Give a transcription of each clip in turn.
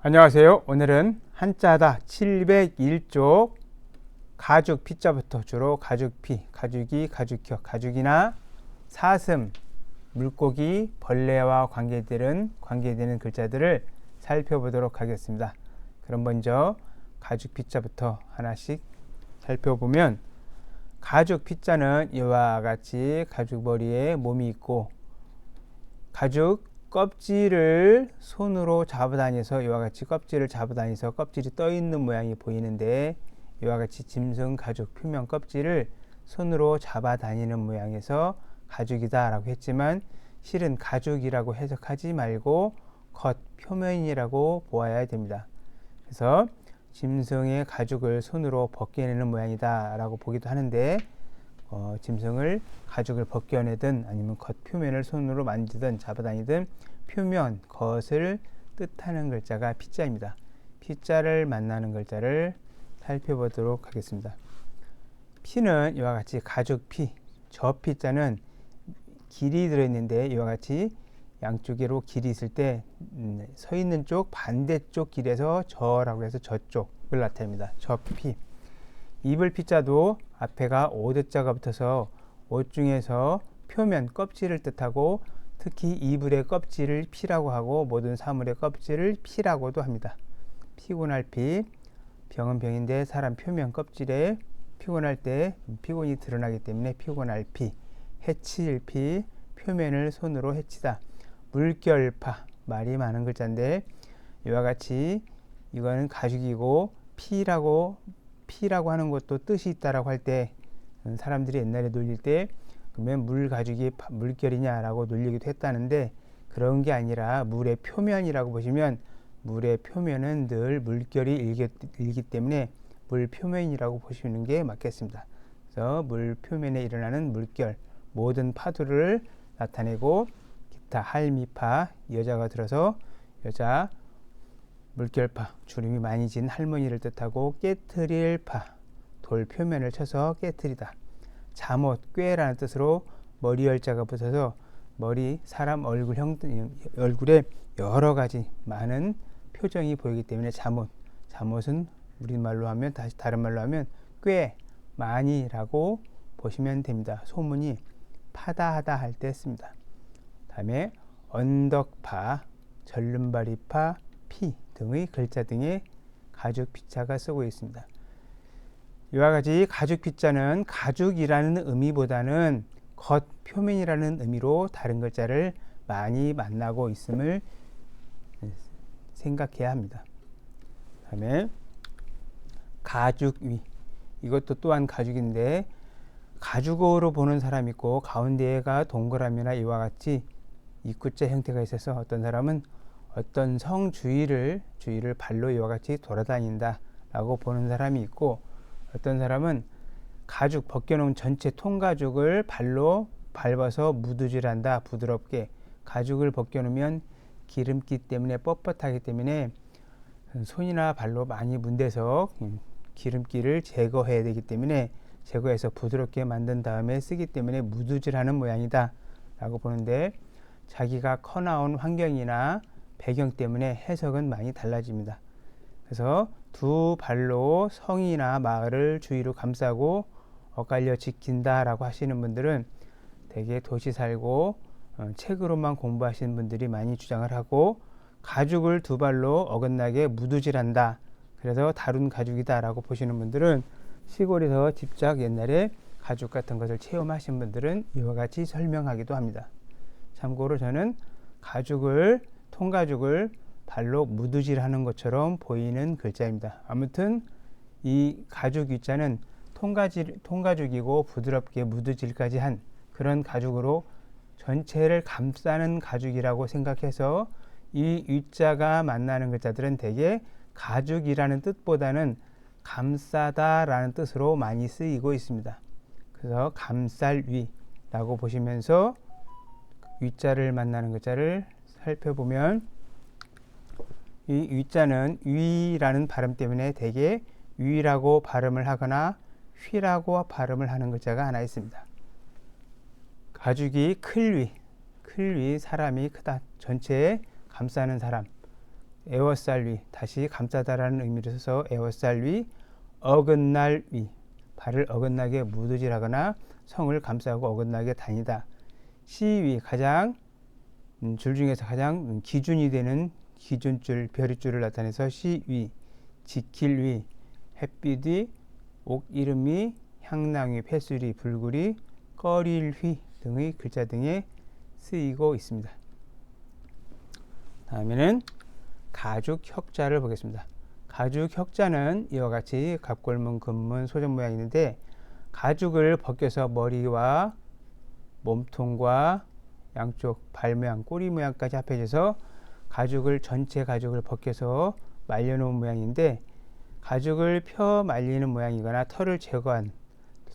안녕하세요. 오늘은 한자다 701쪽 가죽 피자부터 주로 가죽피, 가죽이, 가죽혀, 가죽이나 사슴, 물고기, 벌레와 관계되는 글자들을 살펴보도록 하겠습니다. 그럼 먼저 가죽 피자부터 하나씩 살펴보면 가죽 피자는 이와 같이 가죽 머리에 몸이 있고 가죽 껍질을 손으로 잡아다니서 이와 같이 껍질을 잡아다니서 껍질이 떠 있는 모양이 보이는데 이와 같이 짐승 가죽 표면 껍질을 손으로 잡아다니는 모양에서 가죽이다 라고 했지만 실은 가죽이라고 해석하지 말고 겉 표면이라고 보아야 됩니다. 그래서 짐승의 가죽을 손으로 벗겨내는 모양이다 라고 보기도 하는데 짐승을 가죽을 벗겨내든 아니면 겉 표면을 손으로 만지든 잡아다니든 표면, 겉을 뜻하는 글자가 피자입니다. 피자를 만나는 글자를 살펴보도록 하겠습니다. 피는 이와 같이 가죽피, 저 피자는 길이 들어있는데 이와 같이 양쪽으로 길이 있을 때 서 있는 쪽 반대쪽 길에서 저라고 해서 저쪽을 나타냅니다. 저피. 이불 피자도 앞에가 오드자가 붙어서 옷 중에서 표면 껍질을 뜻하고 특히 이불의 껍질을 피라고 하고 모든 사물의 껍질을 피라고도 합니다. 피곤할 피, 병은 병인데 사람 표면 껍질에 피곤할 때 피곤이 드러나기 때문에 피곤할 피, 해칠 피, 표면을 손으로 해치다. 물결파, 말이 많은 글자인데 이와 같이 이거는 가죽이고 피라고 하는 것도 뜻이 있다라고 할 때 사람들이 옛날에 놀릴 때 그러면 물 가죽이 물결이냐라고 놀리기도 했다는데 그런 게 아니라 물의 표면이라고 보시면 물의 표면은 늘 물결이 일기 때문에 물 표면이라고 보시는 게 맞겠습니다. 그래서 물 표면에 일어나는 물결, 모든 파도를 나타내고 기타 할미파, 여자가 들어서 여자, 물결파, 주름이 많이 진 할머니를 뜻하고 깨트릴 파, 돌 표면을 쳐서 깨트리다. 잠옷, 꾀라는 뜻으로 머리 열자가 붙어서 머리, 사람 얼굴에 여러 가지 많은 표정이 보이기 때문에 잠옷, 잠옷은 우리말로 하면 다른 말로 하면 꽤, 많이라고 보시면 됩니다. 소문이 파다하다 할 때 씁니다. 다음에 언덕파, 절름발이파, 피 등의 글자 등의 가죽 피자가 쓰고 있습니다. 이와 같이 가죽 피자는 가죽이라는 의미보다는 겉 표면이라는 의미로 다른 글자를 많이 만나고 있음을 생각해야 합니다. 다음에 가죽위, 이것도 또한 가죽인데 가죽으로 보는 사람이 있고 가운데가 동그라미나 이와 같이 입구자 형태가 있어서 어떤 사람은 어떤 성 주위를 발로 이와 같이 돌아다닌다 라고 보는 사람이 있고 어떤 사람은 가죽 벗겨놓은 전체 통가죽을 발로 밟아서 무드질한다. 부드럽게 가죽을 벗겨놓으면 기름기 때문에 뻣뻣하기 때문에 손이나 발로 많이 문대서 기름기를 제거해야 되기 때문에 제거해서 부드럽게 만든 다음에 쓰기 때문에 무드질하는 모양이다 라고 보는데 자기가 커나온 환경이나 배경 때문에 해석은 많이 달라집니다. 그래서 두 발로 성이나 마을을 주위로 감싸고 엇갈려 지킨다 라고 하시는 분들은 대개 도시 살고 책으로만 공부하시는 분들이 많이 주장을 하고 가죽을 두 발로 어긋나게 무두질한다. 그래서 다룬 가죽이다 라고 보시는 분들은 시골에서 직접 옛날에 가죽 같은 것을 체험하신 분들은 이와 같이 설명하기도 합니다. 참고로 저는 통가죽을 발로 무드질하는 것처럼 보이는 글자입니다. 아무튼 이 가죽 위자는 통가죽이고 부드럽게 무드질까지 한 그런 가죽으로 전체를 감싸는 가죽이라고 생각해서 이 위자가 만나는 글자들은 대개 가죽이라는 뜻보다는 감싸다 라는 뜻으로 많이 쓰이고 있습니다. 그래서 감쌀위라고 보시면서 위자를 만나는 글자를 살펴보면 이 위자는 위라는 발음 때문에 대개 위라고 발음을 하거나 휘라고 발음을 하는 글자가 하나 있습니다. 가죽이 클위, 사람이 크다. 전체에 감싸는 사람. 에워쌀 위, 다시 감싸다라는 의미로 써서 에워쌀 위, 어긋날 위, 발을 어긋나게 무드질하거나 성을 감싸고 어긋나게 다니다. 시위, 가장 줄 중에서 가장 기준이 되는 기준줄, 별의줄을 나타내서 시위, 지킬 위, 햇빛 위, 옥 이름 위, 향낭 위, 폐수리, 불구리, 꺼릴 휘 등의 글자 등에 쓰이고 있습니다. 다음에는 가죽 혁자를 보겠습니다. 가죽 혁자는 이와 같이 갑골문, 금문, 소전 모양이 있는데 가죽을 벗겨서 머리와 몸통과 양쪽 발 모양, 꼬리 모양까지 합해져서 가죽을 전체 가죽을 벗겨서 말려놓은 모양인데 가죽을 펴 말리는 모양이거나 털을 제거한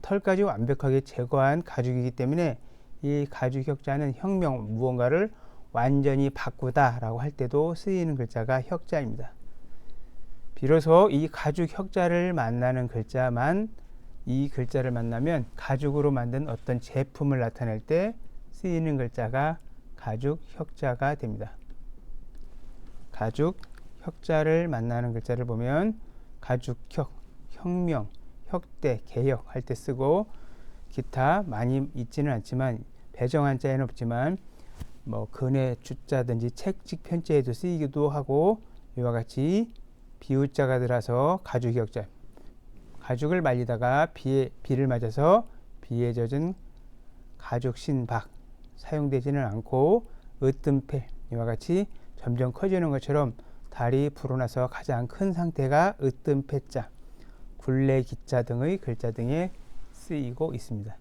털까지 완벽하게 제거한 가죽이기 때문에 이 가죽 혁자는 혁명, 무언가를 완전히 바꾸다 라고 할 때도 쓰이는 글자가 혁자입니다. 비로소 이 가죽 혁자를 만나는 글자만 이 글자를 만나면 가죽으로 만든 어떤 제품을 나타낼 때 쓰이는 글자가 가죽 혁자가 됩니다. 가죽 혁자를 만나는 글자를 보면 가죽혁, 혁명, 혁대, 개혁 할 때 쓰고 기타 많이 있지는 않지만 배정한자에는 없지만 뭐 근의 주자든지 책직 편자에도 쓰이기도 하고 이와 같이 비우자가 들어서 가죽혁자, 가죽을 말리다가 비를 맞아서 비에 젖은 가죽 신박 사용되지는 않고 으뜸패 이와 같이 점점 커지는 것처럼 달이 불어나서 가장 큰 상태가 으뜸패자, 굴레 기자 등의 글자 등에 쓰이고 있습니다.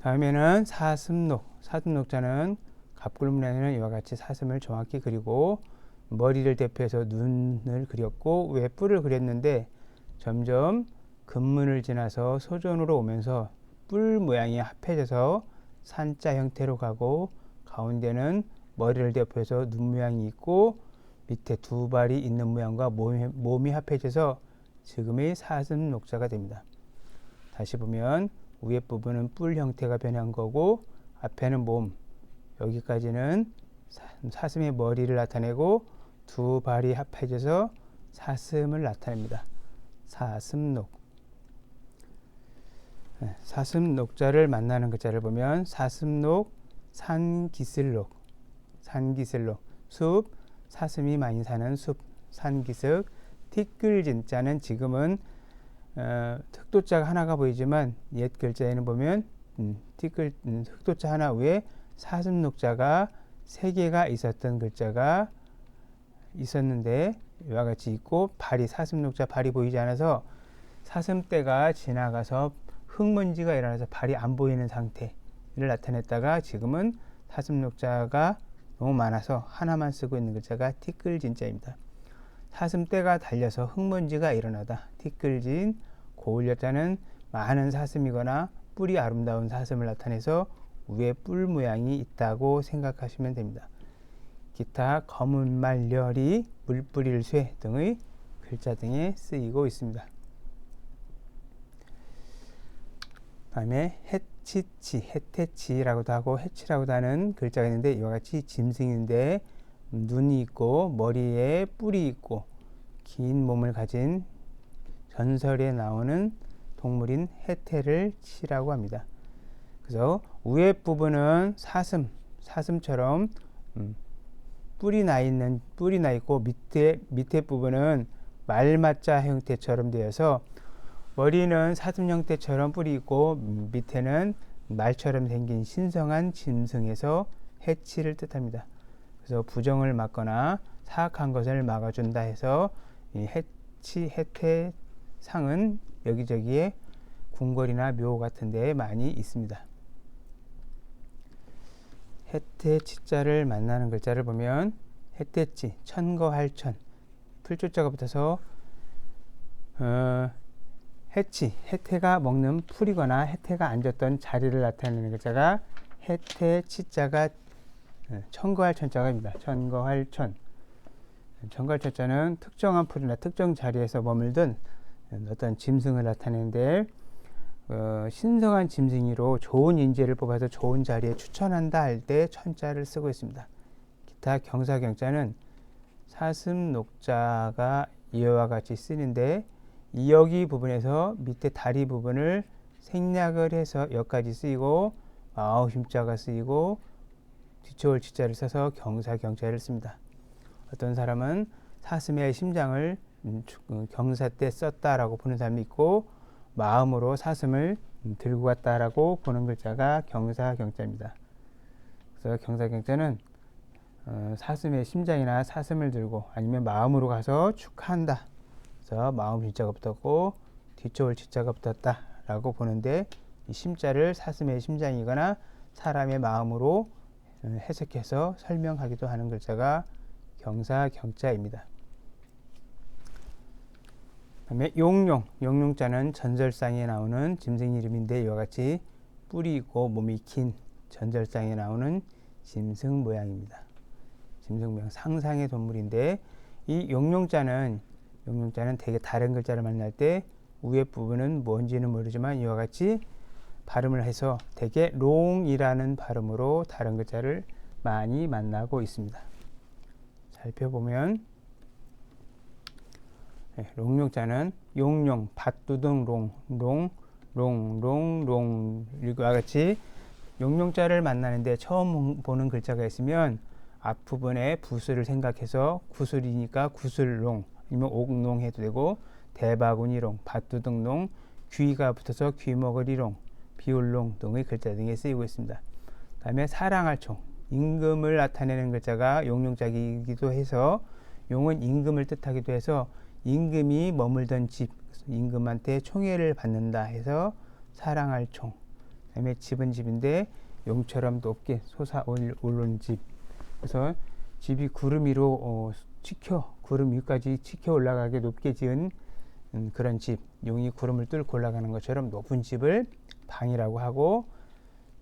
다음에는 사슴록, 사슴록자는 갑골문에는 이와 같이 사슴을 정확히 그리고 머리를 대표해서 눈을 그렸고 위에 뿔을 그렸는데 점점 금문을 지나서 소전으로 오면서 뿔 모양이 합해져서 산자 형태로 가고 가운데는 머리를 대표해서 눈 모양이 있고 밑에 두 발이 있는 모양과 몸이 합해져서 지금의 사슴 녹자가 됩니다. 다시 보면 위에 부분은 뿔 형태가 변한 거고 앞에는 몸, 여기까지는 사슴의 머리를 나타내고 두 발이 합해져서 사슴을 나타냅니다. 사슴록. 사슴록자를 만나는 글자를 보면 사슴록, 산기슭록, 산기슭록, 숲, 사슴이 많이 사는 숲, 산기슭, 티끌진자는 지금은 흑도자가 하나가 보이지만 옛 글자에는 보면 흑도자 하나 위에 사슴록자가 3개가 있었던 글자가 있었는데 이와 같이 있고 발이 사슴록자 발이 보이지 않아서 사슴떼가 지나가서 흙먼지가 일어나서 발이 안 보이는 상태를 나타냈다가 지금은 사슴록자가 너무 많아서 하나만 쓰고 있는 글자가 티끌진자입니다. 사슴떼가 달려서 흙먼지가 일어나다 티끌진, 고을여자는 많은 사슴이거나 뿔이 아름다운 사슴을 나타내서 위에 뿔 모양이 있다고 생각하시면 됩니다. 기타 검은 말려리, 물뿌릴 쇠 등의 글자 등에 쓰이고 있습니다. 다음에 해치치, 해태치라고도 하고 해치라고도 하는 글자가 있는데 이와 같이 짐승인데 눈이 있고 머리에 뿔이 있고 긴 몸을 가진 전설에 나오는 동물인 해태를 치라고 합니다. 그래서 위에 부분은 사슴처럼 뿔이 나 있고 밑에 부분은 말맞자 형태처럼 되어서 머리는 사슴 형태처럼 뿔이 있고 밑에는 말처럼 생긴 신성한 짐승에서 해치를 뜻합니다. 그래서 부정을 막거나 사악한 것을 막아준다 해서 이 해치, 해태 상은 여기저기에 궁궐이나 묘 같은 데에 많이 있습니다. 해태치자를 만나는 글자를 보면 해태치, 천거할천, 풀조자가 붙어서 해태가 먹는 풀이거나 해태가 앉았던 자리를 나타내는 글자가 해태치자가 천거할천자가입니다. 천거할천. 천거할천자는 특정한 풀이나 특정 자리에서 머물던 어떤 짐승을 나타내는데 신성한 짐승이로 좋은 인재를 뽑아서 좋은 자리에 추천한다 할 때 천자를 쓰고 있습니다. 기타 경사경자는 사슴 녹자가 이와 같이 쓰는데 이 여기 부분에서 밑에 다리 부분을 생략을 해서 여기까지 쓰이고 마음심자가 쓰이고 뒤쳐올 지자를 써서 경사경자를 씁니다. 어떤 사람은 사슴의 심장을 경사 때 썼다라고 보는 사람이 있고 마음으로 사슴을 들고 갔다라고 보는 글자가 경사경자입니다. 그래서 경사경자는 사슴의 심장이나 사슴을 들고 아니면 마음으로 가서 축하한다. 그래서 마음 심자가 붙었고 뒤쳐올 지자가 붙었다라고 보는데 이 심자를 사슴의 심장이거나 사람의 마음으로 해석해서 설명하기도 하는 글자가 경사경자입니다. 그다음에 용룡, 용룡자는 전설상에 나오는 짐승 이름인데 이와 같이 뿔이 있고 몸이 긴 전설상에 나오는 짐승 모양입니다. 짐승 모양 상상의 동물인데 이 용룡자는 되게 다른 글자를 만날 때 위에 부분은 뭔지는 모르지만 이와 같이 발음을 해서 되게 롱이라는 발음으로 다른 글자를 많이 만나고 있습니다. 살펴보면 롱룡자는 용룡, 밭두둥 롱 이와 같이 용룡자를 만나는데 처음 보는 글자가 있으면 앞부분에 부수를 생각해서 구슬이니까 구슬롱 아니면 옥롱 해도 되고 대바구니롱, 밭두둥롱, 귀가 붙어서 귀머거리롱, 비올롱 등의 글자 등에 쓰이고 있습니다. 다음에 사랑할 총, 임금을 나타내는 글자가 용룡자이기도 해서 용은 임금을 뜻하기도 해서 임금이 머물던 집, 임금한테 총애를 받는다 해서 사랑할 총. 그다음에 집은 집인데 용처럼 높게 솟아오르는 집. 그래서 집이 구름 위로 구름 위까지 치켜 올라가게 높게 지은 그런 집. 용이 구름을 뚫고 올라가는 것처럼 높은 집을 방이라고 하고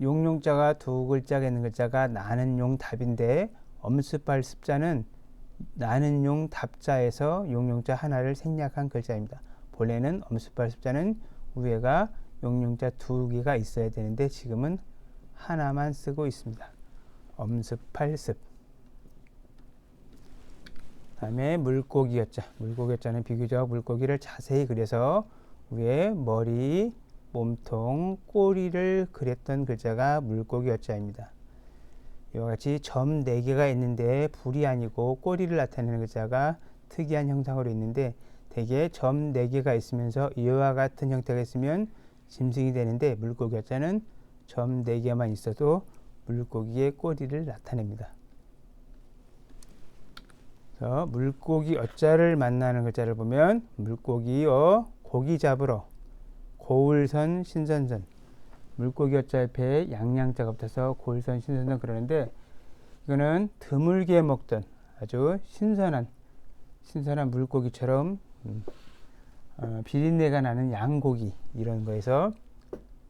용룡자가 두 글자가 있는 글자가 나는 용 답인데 엄습할 습자는 나는 용 답자에서 용룡자 하나를 생략한 글자입니다. 본래는 엄습할 습자는 위에가 용룡자 두 개가 있어야 되는데 지금은 하나만 쓰고 있습니다. 엄습할 습. 다음에 물고기여자. 물고기여자는 비교적 물고기를 자세히 그려서 위에 머리, 몸통, 꼬리를 그렸던 글자가 물고기여자입니다. 이와 같이 점 4개가 있는데 불이 아니고 꼬리를 나타내는 글자가 특이한 형상으로 있는데 대개 점 4개가 있으면서 이와 같은 형태가 있으면 짐승이 되는데 물고기여자는 점 4개만 있어도 물고기의 꼬리를 나타냅니다. 그래서 물고기 어자를 만나는 글자를 보면 물고기어 고기 잡으러 고울선 신선선 물고기 어자 옆에 양양자가 붙어서 고울선 신선선 그러는데 이거는 드물게 먹던 아주 신선한 물고기처럼 비린내가 나는 양고기 이런 거에서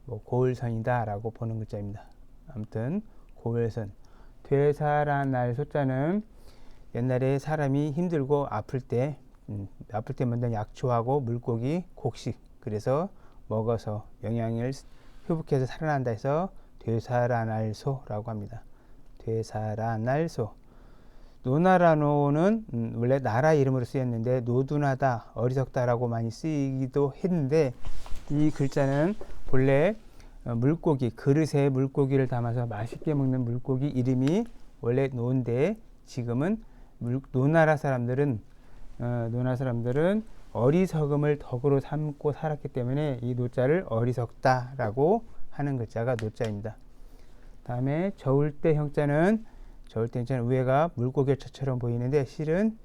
뭐 고울선이다 라고 보는 글자입니다. 아무튼 고울선 되살아날 소자는 옛날에 사람이 힘들고 아플 때 먼저 약초하고 물고기 곡식 그래서 먹어서 영양을 회복해서 살아난다 해서 되살아날 소라고 합니다. 되살아날 소. 노나라노는 원래 나라 이름으로 쓰였는데 노둔하다, 어리석다라고 많이 쓰이기도 했는데 이 글자는 본래 물고기, 그릇에 물고기를 담아서 맛있게 먹는 물고기 이름이 원래 노인데 지금은 노나라 사람들은 어리석음을 덕으로 삼고 살았기 때문에 이 노자를 어리석다라고 하는 글자가 노자입니다. 다음에 저울대 형자는 위에가 물고기 처처럼 보이는데 실은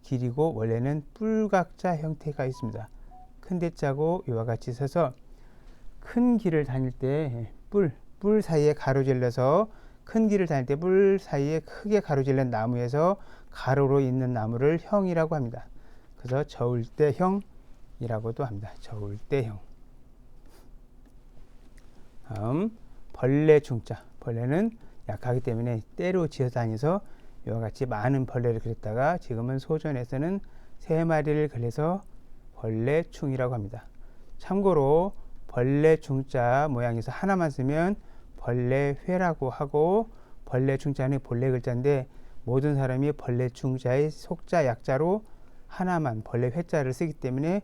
길이고 원래는 뿔각자 형태가 있습니다. 큰 대자고 이와 같이 서서 큰 길을 다닐 때 뿔 사이에 가로질러서 큰 길을 다닐 때 뿔 사이에 크게 가로질른 나무에서 가로로 있는 나무를 형이라고 합니다. 그래서 저울대형이라고도 합니다. 저울대형. 다음 벌레 중자. 벌레는 약하기 때문에 때로 지어 다니서 이와 같이 많은 벌레를 그렸다가 지금은 소전에서는 3마리를 그려서 벌레충이라고 합니다. 참고로 벌레 중자 모양에서 하나만 쓰면 벌레회라고 하고 벌레 중자는 본래 글자인데 모든 사람이 벌레충자의 속자 약자로 하나만 벌레 회자를 쓰기 때문에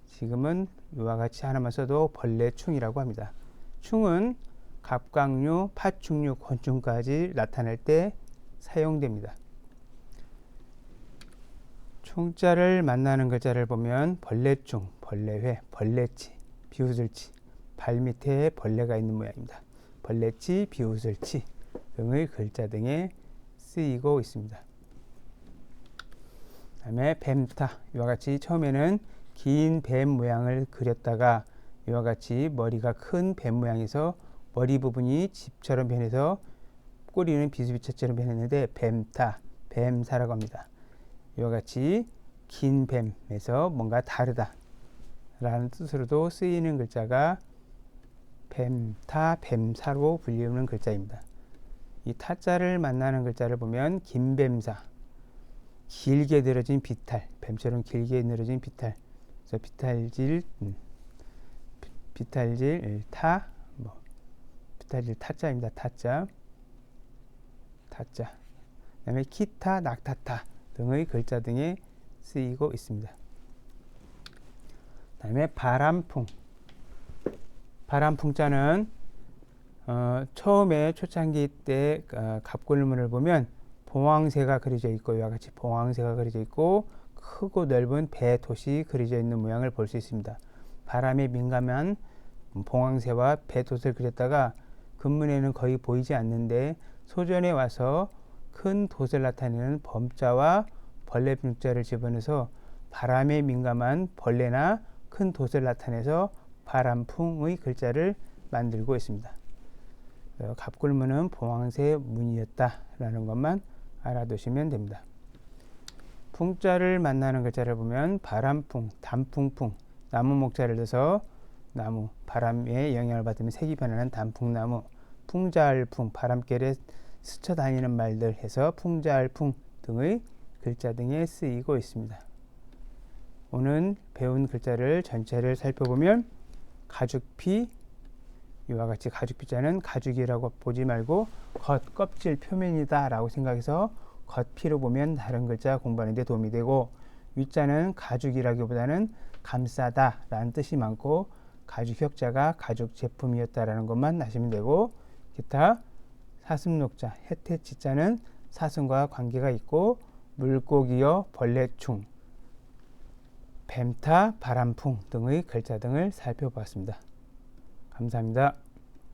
지금은 이와 같이 하나만 써도 벌레충이라고 합니다. 충은 갑각류, 파충류, 곤충까지 나타낼 때 사용됩니다. 충자를 만나는 글자를 보면 벌레충, 벌레회, 벌레치, 비웃을치, 발밑에 벌레가 있는 모양입니다. 벌레치, 비웃을치 등의 글자 등에 쓰이고 있습니다. 그 다음에 뱀타, 이와 같이 처음에는 긴 뱀 모양을 그렸다가 이와 같이 머리가 큰 뱀 모양에서 머리 부분이 집처럼 변해서 꼬리는 비수비처럼 변했는데 뱀타, 뱀사라고 합니다. 이와 같이 긴 뱀에서 뭔가 다르다 라는 뜻으로도 쓰이는 글자가 뱀타, 뱀사로 불리우는 글자입니다. 이 타자를 만나는 글자를 보면 긴뱀사, 길게 늘어진 비탈, 뱀처럼 길게 늘어진 비탈, 그래서 비탈질, 비탈질 타, 비탈질 타자입니다. 타자, 타자. 그다음에 기타, 낙타타 등의 글자 등에 쓰이고 있습니다. 그다음에 바람풍. 바람풍자는 처음에 초창기 때 갑골문을 보면 봉황새가 그려져 있고 이와 같이 봉황새가 그려져 있고 크고 넓은 배 돛이 그려져 있는 모양을 볼 수 있습니다. 바람에 민감한 봉황새와 배 돛을 그렸다가 근문에는 거의 보이지 않는데 소전에 와서 큰 돛을 나타내는 범자와 벌레풍자를 집어넣어서 바람에 민감한 벌레나 큰 돛을 나타내서 바람풍의 글자를 만들고 있습니다. 갑골문은 봉황새 문이었다라는 것만 알아두시면 됩니다. 풍자를 만나는 글자를 보면 바람풍, 단풍풍, 나무 목자를 둬서 나무, 바람의 영향을 받으면 색이 변하는 단풍나무, 풍자알풍, 바람결에 스쳐다니는 말들 해서 풍자알풍 등의 글자 등에 쓰이고 있습니다. 오늘 배운 글자를 전체를 살펴보면 가죽피, 이와 같이 가죽피자는 가죽이라고 보지 말고 겉 껍질 표면이다 라고 생각해서 겉피로 보면 다른 글자 공부하는 데 도움이 되고, 위자는 가죽이라기보다는 감싸다 라는 뜻이 많고 가죽혁자가 가죽 제품이었다라는 것만 아시면 되고, 기타 사슴녹자, 해태치자는 사슴과 관계가 있고 물고기여, 벌레충, 뱀타, 바람풍 등의 글자 등을 살펴보았습니다. 감사합니다.